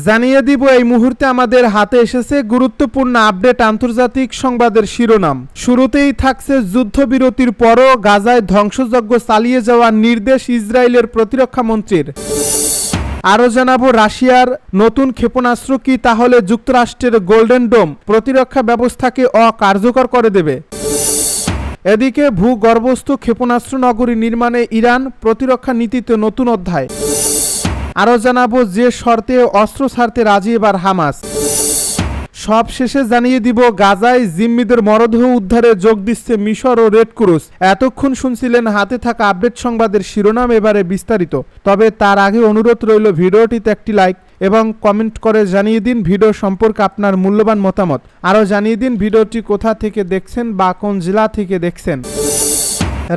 জানিয়ে দিব এই মুহূর্তে আমাদের হাতে এসেছে গুরুত্বপূর্ণ আপডেট আন্তর্জাতিক সংবাদের শিরোনাম। শুরুতেই থাকছে যুদ্ধবিরতির পরও গাজায় ধ্বংসযজ্ঞ চালিয়ে যাওয়ার নির্দেশ ইসরায়েলের প্রতিরক্ষা মন্ত্রীর। আরও জানাবো রাশিয়ার নতুন ক্ষেপণাস্ত্র কি তাহলে যুক্তরাষ্ট্রের গোল্ডেন ডোম প্রতিরক্ষা ব্যবস্থাকে অকার্যকর করে দেবে। এদিকে ভূগর্ভস্থ ক্ষেপণাস্ত্র নগরী নির্মাণে ইরান প্রতিরক্ষা নীতিতে নতুন অধ্যায়। আরও জানাবো যে শর্তে অস্ত্র ছাড়তে রাজি এবার হামাস। সব শেষে জানিয়ে দিব গাজায় জিম্মিদের মরদেহ উদ্ধারে যোগ দিচ্ছে মিশর ও রেড ক্রস। এতক্ষণ শুনছিলেন হাতে থাকা আপডেট সংবাদের শিরোনাম, এবারে বিস্তারিত। তবে তার আগে অনুরোধ রইল ভিডিওটিতে একটি লাইক এবং কমেন্ট করে জানিয়ে দিন ভিডিও সম্পর্কে আপনার মূল্যবান মতামত। আরও জানিয়ে দিন ভিডিওটি কোথা থেকে দেখছেন বা কোন জেলা থেকে দেখছেন।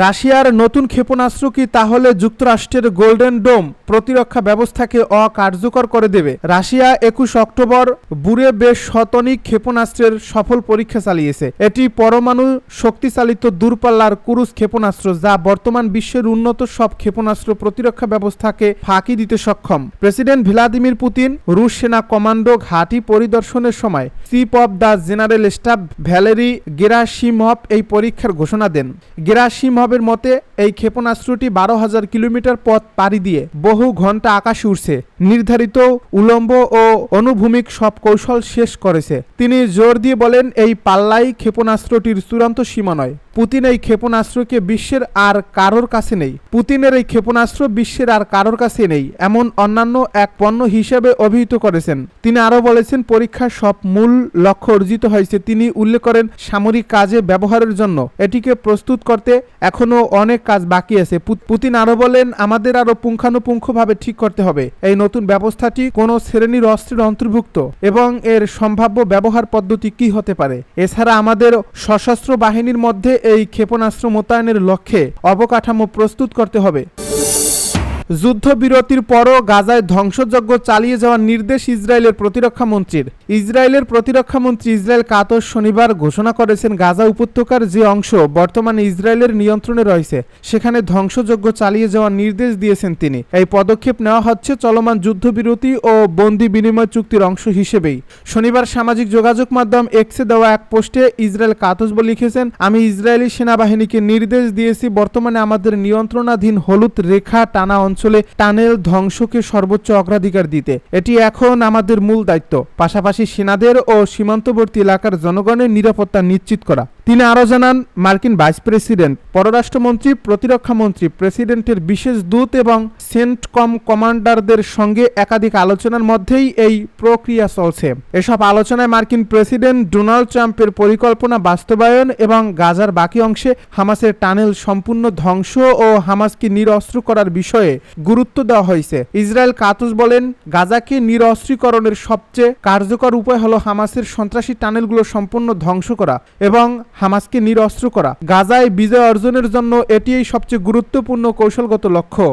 রাশিয়ার নতুন ক্ষেপণাস্ত্র কি তাহলে যুক্তরাষ্ট্রের গোল্ডেন ডোম প্রতিরক্ষা ব্যবস্থাকে অকার্যকর করে দেবে। রাশিয়া 21 অক্টোবর বুরেবেশ শতনিক ক্ষেপণাস্ত্রের সফল পরীক্ষা চালিয়েছে। এটি পরমাণু শক্তিচালিত দূরপাল্লার ক্রুজ ক্ষেপণাস্ত্র, যা বর্তমান বিশ্বের উন্নত সব ক্ষেপণাস্ত্র প্রতিরক্ষা ব্যবস্থাকে ফাঁকি দিতে সক্ষম। প্রেসিডেন্ট ভ্লাদিমির পুতিন রুশ সেনা কমান্ডো ঘাঁটি পরিদর্শনের সময় chief of the general staff Valery Gerasimov এই পরীক্ষার ঘোষণা দেন। গেরাসিমভের মতে এই ক্ষেপণাস্ত্রটি 12,000 কিলোমিটার পথ পাড়ি দিয়ে বহু ঘন্টা আকাশে উড়ছে, নির্ধারিত উলম্ব ও অনুভূমিক সব কৌশল শেষ করেছে। তিনি জোর দিয়ে বলেন এই পাল্লাই ক্ষেপণাস্ত্রটির চূড়ান্ত সীমা নয়। পুতিন এই ক্ষেপণাস্ত্রকে বিশ্বের আর কারোর কাছে নেই। পুতিনের এই ক্ষেপণাস্ত্র বিশ্বের আর কারোর কাছে নেই এমন অন্যান্য এক পণ্য হিসেবে অভিহিত করেছেন। তিনি আরও বলেছেন পরীক্ষার সব মূল লক্ষ্য অর্জিত হয়েছে। তিনি উল্লেখ করেন সামরিক কাজে ব্যবহারের জন্য এটিকে প্রস্তুত করতে এখনও অনেক কাজ বাকি আছে। পুতিন আরও বলেন আমাদের আরও পুঙ্খানুপুঙ্খভাবে ঠিক করতে হবে এই নতুন ব্যবস্থাটি কোন শ্রেণীর অস্ত্রের অন্তর্ভুক্ত এবং এর সম্ভাব্য ব্যবহার পদ্ধতি কি হতে পারে। এছাড়া আমাদের সশস্ত্র বাহিনীর মধ্যে এই ক্ষেপণাস্ত্র মোতায়েনের লক্ষ্যে অবকাঠামো প্রস্তুত করতে হবে। যুদ্ধবিরতির পরও গাজায় ধ্বংসযজ্ঞ চালিয়ে যাওয়ার নির্দেশ ইসরায়েলের প্রতিরক্ষা মন্ত্রীর। ইসরায়েলের প্রতিরক্ষা মন্ত্রী ইসরায়েল কাতস শনিবার ঘোষণা করেছেন গাজা উপত্যকার যে অংশ বর্তমানে ইসরায়েলের নিয়ন্ত্রণে রয়েছে সেখানে ধ্বংসযজ্ঞ চালিয়ে যাওয়ার নির্দেশ দিয়েছেন তিনি। এই পদক্ষেপ নেওয়া হচ্ছে চলমান যুদ্ধবিরতি ও বন্দি বিনিময় চুক্তির অংশ হিসেবেই। শনিবার সামাজিক যোগাযোগ মাধ্যম এক্সে দেওয়া এক পোস্টে ইসরায়েল কাতস লিখেছেন আমি ইসরায়েলি সেনাবাহিনীকে নির্দেশ দিয়েছি বর্তমানে আমাদের নিয়ন্ত্রণাধীন হলুদ রেখা টানা অঞ্চলে টানেল ধ্বংসকে সর্বোচ্চ অগ্রাধিকার দিতে। এটি এখন আমাদের মূল দায়িত্ব, পাশাপাশি সেনাদের ও সীমান্তবর্তী এলাকার জনগণের নিরাপত্তা নিশ্চিত করা। তিনি আরও জানান মার্কিন ভাইস প্রেসিডেন্ট, পররাষ্ট্রমন্ত্রী, প্রতিরক্ষা মন্ত্রী, প্রেসিডেন্টের বিশেষ দূত এবং সেন্টকম কমান্ডারদের সঙ্গে একাধিক আলোচনার মধ্যেই এই প্রক্রিয়া চলছে। এসব আলোচনায় মার্কিন প্রেসিডেন্ট ডোনাল্ড ট্রাম্পের পরিকল্পনা বাস্তবায়ন এবং গাজার বাকি অংশে হামাসের টানেল সম্পূর্ণ ধ্বংস ও হামাসকে নিরস্ত্র করার বিষয়ে গুরুত্ব দেওয়া হয়েছে। ইসরায়েল কাতস বলেন গাজাকে নিরস্ত্রীকরণের সবচেয়ে কার্যকর উপায় হলো হামাসের সন্ত্রাসী টানেলগুলো সম্পূর্ণ ধ্বংস করা এবং হামাসকে নিরস্ত্র করা। গাজায় বিজয় অর্জনের জন্য এটিই সবচেয়ে গুরুত্বপূর্ণ কৌশলগত লক্ষ্য।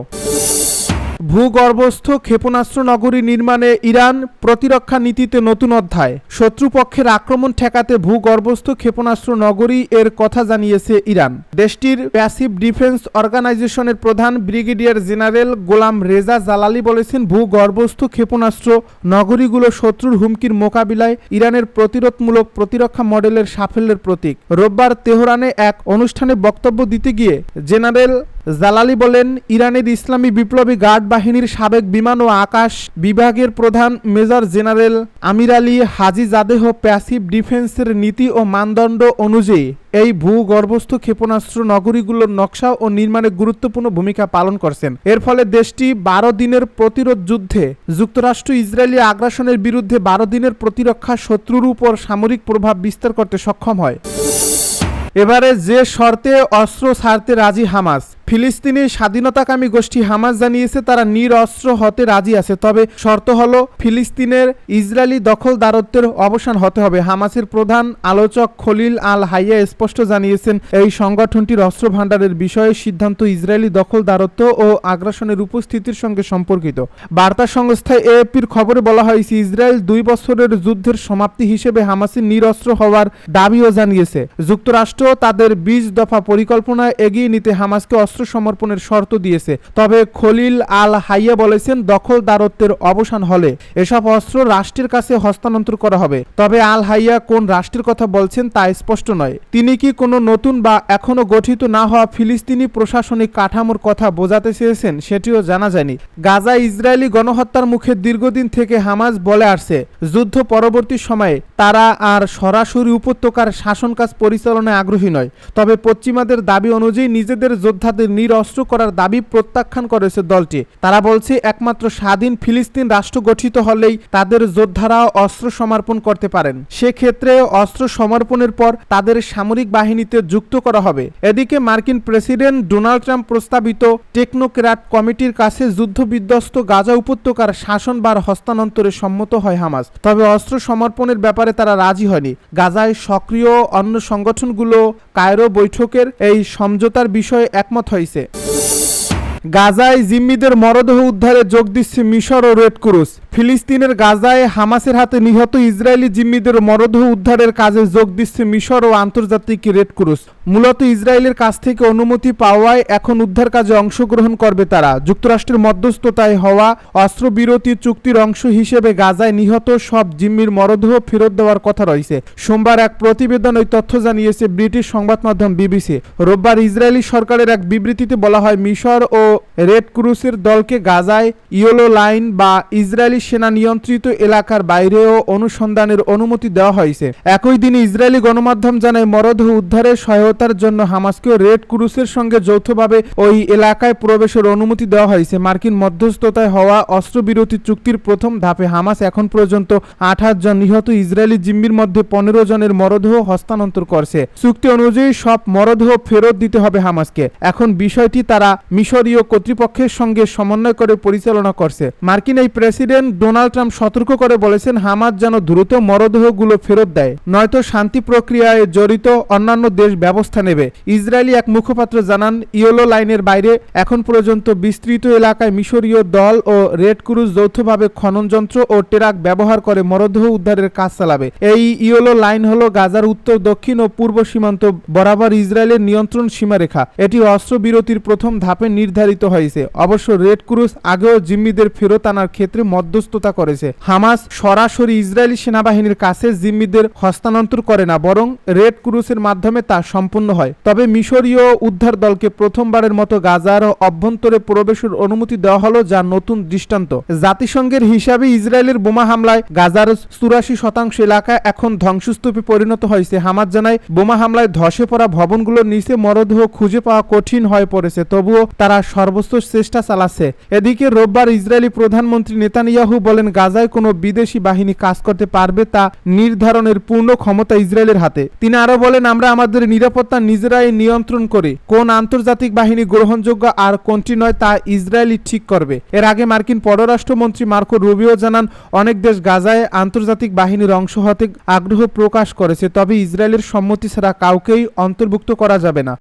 ভূগর্ভস্থ ক্ষেপণাস্ত্র নগরী নির্মাণে ইরান প্রতিরক্ষা নীতিতে নতুন অধ্যায়। শত্রুপক্ষের আক্রমণ ঠেকাতে ভূগর্ভস্থ ক্ষেপণাস্ত্র নগরী এর কথা জানিয়েছে ইরান। দেশটির প্যাসিভ ডিফেন্স অর্গানাইজেশনের প্রধান ব্রিগেডিয়ার জেনারেল গোলাম রেজা জালালি বলেছেন ভূগর্ভস্থ ক্ষেপণাস্ত্র নগরীগুলো শত্রুর হুমকির মোকাবিলায় ইরানের প্রতিরোধমূলক প্রতিরক্ষা মডেলের সাফল্যের প্রতীক। রোববার তেহরানে এক অনুষ্ঠানে বক্তব্য দিতে গিয়ে জেনারেল জালালি বলেন ইরানের ইসলামী বিপ্লবী গার্ড বাহিনীর সাবেক বিমান ও আকাশ বিভাগের প্রধান মেজর জেনারেল আমির আলী হাজি জাদেহ প্যাসিভ ডিফেন্সের নীতি ও মানদণ্ড অনুযায়ী এই ভূগর্ভস্থ ক্ষেপণাস্ত্র নগরীগুলোর নকশা ও নির্মাণে গুরুত্বপূর্ণ ভূমিকা পালন করছেন। এর ফলে দেশটি 12 দিনের প্রতিরোধ যুদ্ধে যুক্তরাষ্ট্র ইসরায়েলি আগ্রাসনের বিরুদ্ধে 12 দিনের প্রতিরক্ষা শত্রুর উপর সামরিক প্রভাব বিস্তার করতে সক্ষম হয়। এবারে যে শর্তে অস্ত্র ছাড়তে রাজি হামাস। ফিলিস্তিনি স্বাধীনতাকামী গোষ্ঠী হামাস জানিয়েছে তারা নিরস্ত্র হতে রাজি আছে, তবে শর্ত হলো ফিলিস্তিনের ইসরায়েলি দখলদারত্বের অবসান হতে হবে। হামাসের প্রধান আলোচক খলিল আল হাইয়া স্পষ্ট জানিয়েছেন এই সংগঠনটির অস্ত্র ভাণ্ডারের বিষয়ে সিদ্ধান্ত ইসরায়েলি দখলদারত্ব ও আগ্রাসনের উপস্থিতির সঙ্গে সম্পর্কিত। বার্তা সংস্থা এএপির খবরে বলা হয়েছে ইসরায়েল 2 বছরের যুদ্ধের সমাপ্তি হিসেবে হামাসের নিরস্ত্র হওয়ার দাবিও জানিয়েছে। যুক্তরাষ্ট্র তাদের 20 দফা পরিকল্পনা এগিয়ে নিতে হামাসকে অস্ত্র অস্ত্র সমর্পণের শর্ত দিয়েছে। তবে খলিল আল হাইয়া বলেছেন, দখলদারত্বের অবসান হলে এসব অস্ত্র রাষ্ট্রের কাছে হস্তান্তর করা হবে। তবে আল হাইয়া কোন রাষ্ট্রের কথা বলছেন তা স্পষ্ট নয়। তিনি কি কোনো নতুন বা এখনো গঠিত না হওয়া ফিলিস্তিনি প্রশাসনিক কাঠামোর কথা বোঝাতে চেয়েছেন সেটিও জানা যায়নি। গাজায় ইসরায়েলি গণহত্যার মুখে দীর্ঘদিন থেকে হামাস বলে আসছে, যুদ্ধ পরবর্তী সময়ে তারা আর সরাসরি উপত্যকার শাসন কাজ পরিচালনায় আগ্রহী নয়। তবে পশ্চিমাদের দাবি অনুযায়ী নিজেদের যোদ্ধাদের নিরস্ত্র করার দাবি প্রত্যাখ্যান করেছে দলটি। তারা বলছে, একমাত্র স্বাধীন ফিলিস্তিন রাষ্ট্র গঠিত হলেই তাদের যোদ্ধারা অস্ত্র সমর্পণ করতে পারেন। সেক্ষেত্রে অস্ত্র সমর্পণের পর তাদের সামরিক বাহিনীতে যুক্ত করা হবে। এদিকে মার্কিন প্রেসিডেন্ট ডোনাল্ড ট্রাম্প প্রস্তাবিত টেকনোক্র্যাট কমিটির কাছে যুদ্ধবিধ্বস্ত গাজা উপত্যকার শাসনভার হস্তান্তরে সম্মত হয় হামাস। তবে অস্ত্র সমর্পণের ব্যাপারে তারা রাজি হয়নি। গাজায় সক্রিয় অন্য সংগঠনগুলো কায়রো বৈঠকের এই সমঝোতার বিষয়ে একমত হয়েছে। গাজায় জিম্মিদের মরদেহ উদ্ধারে যোগ দিচ্ছে মিশর ও রেড ক্রস। ফিলিস্তিনের গাজায় হামাসের হাতে নিহত ইসরায়েলি জিম্মিদের মরদেহ উদ্ধারের কাজে যোগ দিচ্ছে মিশর ও আন্তর্জাতিক রেড ক্রস। মূলত ইসরায়েলের কাছ থেকে অনুমতি পাওয়ায় এখন উদ্ধার কাজে অংশগ্রহণ করবে তারা। যুক্তরাষ্ট্রের মধ্যস্থতায় হওয়া অস্ত্রবিরতি চুক্তির অংশ হিসেবে গাজায় নিহত সব জিম্মির মরদেহ ফেরত দেওয়ার কথা রয়েছে। সোমবার এক প্রতিবেদন ওই তথ্য জানিয়েছে ব্রিটিশ সংবাদ মাধ্যম বিবিসি। রোববার ইসরায়েলি সরকারের এক বিবৃতিতে বলা হয়, মিশর ও রেড ক্রসের দলকে গাজায় ইয়েলো লাইন বা ইসরায়েলি সেনা নিয়ন্ত্রিত এলাকার বাইরেও অনুসন্ধানের অনুমতি দেওয়া হয়েছে। একই দিনে ইসরায়েলি গণমাধ্যম জানায়, মরদেহ উদ্ধারে সহায়তার জন্য হামাসকেও রেড ক্রসের সঙ্গে যৌথভাবে ওই এলাকায় প্রবেশের অনুমতি দেওয়া হয়েছে। মার্কিন মধ্যস্থতায় হওয়া অস্ত্রবিরতি চুক্তির প্রথম ধাপে হামাস এখন পর্যন্ত 28 জন নিহত ইসরায়েলি জিম্মির মধ্যে 15 জনের মরদেহ হস্তান্তর করছে। চুক্তি অনুযায়ী সব মরদেহ ফেরত দিতে হবে হামাসকে। এখন বিষয়টি তারা মিশরীয় কর্তৃপক্ষের সঙ্গে সমন্বয় করে পরিচালনা করছে। মার্কিন এই প্রেসিডেন্ট ডোনাল্ড ট্রাম্প সতর্ক করে বলেছেন, হামাস যেন দ্রুত মরদেহগুলো ফেরত দেয়, নয়তো শান্তি প্রক্রিয়ায় জড়িত অন্যান্য দেশ ব্যবস্থা নেবে। ইসরায়েলি এক মুখপাত্র জানান, ইয়েলো লাইনের বাইরে এখন পর্যন্ত বিস্তৃত এলাকায় মিশরীয় দল ও রেড ক্রস যৌথভাবে খনন যন্ত্র ও ট্রাক ব্যবহার করে মরদেহ উদ্ধারের কাজ চালাবে। এই ইয়েলো লাইন হল গাজার উত্তর, দক্ষিণ ও পূর্ব সীমান্ত বরাবর ইসরায়েলের নিয়ন্ত্রণ সীমারেখা। এটি অস্ত্রবিরতির প্রথম ধাপে নির্ধারিত হয়েছে। অবশ্য রেড ক্রস আগেও জিম্মিদের ফেরত আনার ক্ষেত্রে মধ্যস্থতা করেছে। হামাস সরাসরি ইসরায়েলি সেনাবাহিনীর কাছে জিম্মিদের হস্তান্তর করে না, বরং রেড ক্রসের মাধ্যমে তা সম্পূর্ণ হয়। তবে মিশরীয় উদ্ধার দলকে প্রথমবারের মতো গাজার অভ্যন্তরে প্রবেশের অনুমতি দেওয়া হলো, যা নতুন দৃষ্টান্ত। জাতিসংঘের হিসাবে ইসরায়েলের বোমা হামলায় গাজার 84% এলাকা এখন ধ্বংসস্তূপে পরিণত হয়েছে। হামাস জানায়, বোমা হামলায় ধসে পড়া ভবনগুলোর নিচে মরদেহ খুঁজে পাওয়া কঠিন হয়ে পড়েছে, তবুও তারা সর্বোচ্চ চেষ্টা চালাচ্ছে। এদিকে রোববার ইসরায়েলি প্রধানমন্ত্রী নেতানিয়াহু বলেন, গাজায় কোনো বিদেশি বাহিনী কাজ করতে পারবে তা নির্ধারণের পূর্ণ ক্ষমতা ইসরায়েলের হাতে। তিনি আরো বলেন, আমরা আমাদের নিরাপত্তা নিজেরাই নিয়ন্ত্রণ করি। কোন আন্তর্জাতিক বাহিনী গ্রহণযোগ্য আর কোনটি নয় তা ইসরায়েলই ঠিক করবে। এর আগে মার্কিন পররাষ্ট্রমন্ত্রী মার্কো রুবিও জানান, অনেক দেশ গাজায় আন্তর্জাতিক বাহিনীর অংশ হতে আগ্রহ প্রকাশ করেছে, তবে ইসরায়েলের সম্মতি ছাড়া কাউকেই অন্তর্ভুক্ত করা যাবে না।